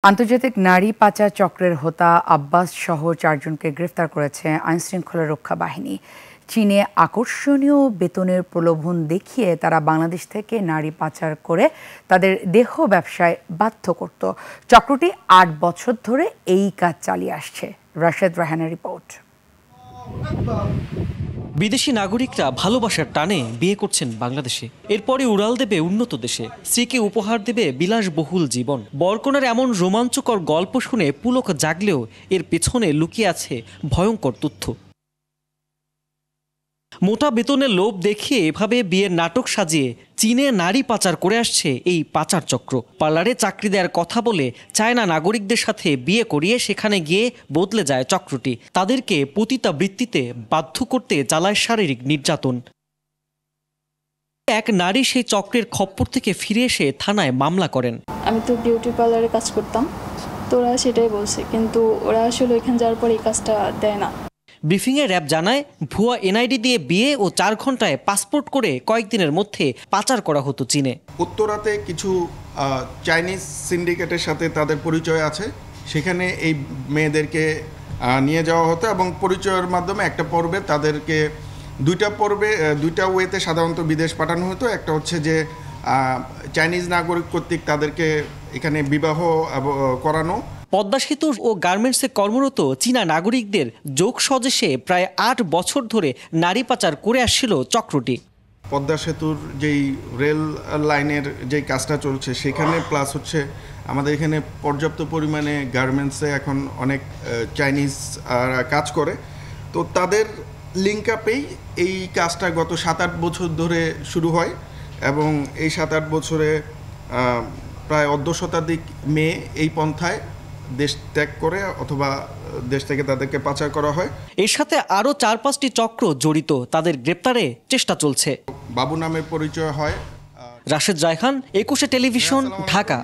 আন্তর্জাতিক নারী পাচার চক্রের হোতা আব্বাস সহ 4 জনকে গ্রেফতার করেছে আইনশৃঙ্খলা রক্ষা বাহিনী। চীনে আকর্ষণীয় বেতনের প্রলোভন দেখিয়ে তারা বাংলাদেশ থেকে নারী পাচার করে তাদের দেহ ব্যবসায় বাধ্য করত। চক্রটি 8 বছর ধরে এই কাজ চালিয়ে আসছে। রাশেদ রায়হানের রিপোর্ট। বিদেশি নাগরিকরা ভালোবাসার টানে বিয়ে করছেন বাংলাদেশে, এরপরে উড়াল দেবে উন্নত দেশে, স্ত্রীকে উপহার দেবে বিলাসবহুল জীবন। বরকনের এমন রোমাঞ্চকর গল্প শুনে পুলক জাগলেও এর পেছনে লুকিয়ে আছে ভয়ঙ্কর তথ্য। মোটা বেতনের লোভ দেখিয়ে এভাবে বিয়ের নাটক সাজিয়ে চীনে নারী পাচার করে আসছে এই পাচার চক্র। পার্লারে চাকরি দেওয়ার কথা বলে চায়না নাগরিকদের সাথে বিয়ে করিয়ে সেখানে গিয়ে বদলে যায় চক্রটি। তাদেরকে পতিতাবৃত্তিতে বাধ্য করতে চালায় শারীরিক নির্যাতন। এক নারী সেই চক্রের খপ্পর থেকে ফিরে এসে থানায় মামলা করেন। আমি তো বিউটি পার্লারে কাজ করতাম, তো ওরা সেটাই বলছে, কিন্তু ওরা আসলে ওইখানে যাওয়ার পর এই কাজটা দেয় না। ব্রিফিংয়ে র্যাব জানায়, ভুয়া এনআইডি দিয়ে বিয়ে ও 4 ঘন্টায় পাসপোর্ট করে কয়েকদিনের মধ্যে পাচার করা হতো চীনে। উত্তরাতে কিছু চাইনিজ সিন্ডিকেটের সাথে তাদের পরিচয় আছে, সেখানে এই মেয়েদেরকে নিয়ে যাওয়া হতো এবং পরিচয়ের মাধ্যমে একটা পর্বে তাদেরকে দুইটা ওয়েতে সাধারণত বিদেশ পাঠানো হতো। একটা হচ্ছে যে চাইনিজ নাগরিক কর্তৃক তাদেরকে এখানে বিবাহ করানো। পদ্মা সেতু ও গার্মেন্টসে কর্মরত চীনা নাগরিকদের যোগ সজেশে প্রায় 8 বছর ধরে নারী পাচার করে আসছিল চক্রটি। পদ্মা সেতুর যেই রেল লাইনের যেই কাজটা চলছে সেখানে প্লাস হচ্ছে আমাদের এখানে পর্যাপ্ত পরিমাণে গার্মেন্টসে এখন অনেক চাইনিজ কাজ করে, তো তাদের লিঙ্ক আপেই এই কাজটা গত 7-8 বছর ধরে শুরু হয় এবং এই 7-8 বছরে প্রায় অর্ধশতাধিক মেয়ে এই পন্থায় দেশ ত্যাগ করে অথবা দেশ থেকে তাদেরকে পাচার করা হয়। এর সাথে আরও 4-5টি চক্র জড়িত, তাদের গ্রেপ্তারে চেষ্টা চলছে। বাবু নামের পরিচয় হয়। রাশেদ রায়হান, 21 টেলিভিশন, ঢাকা।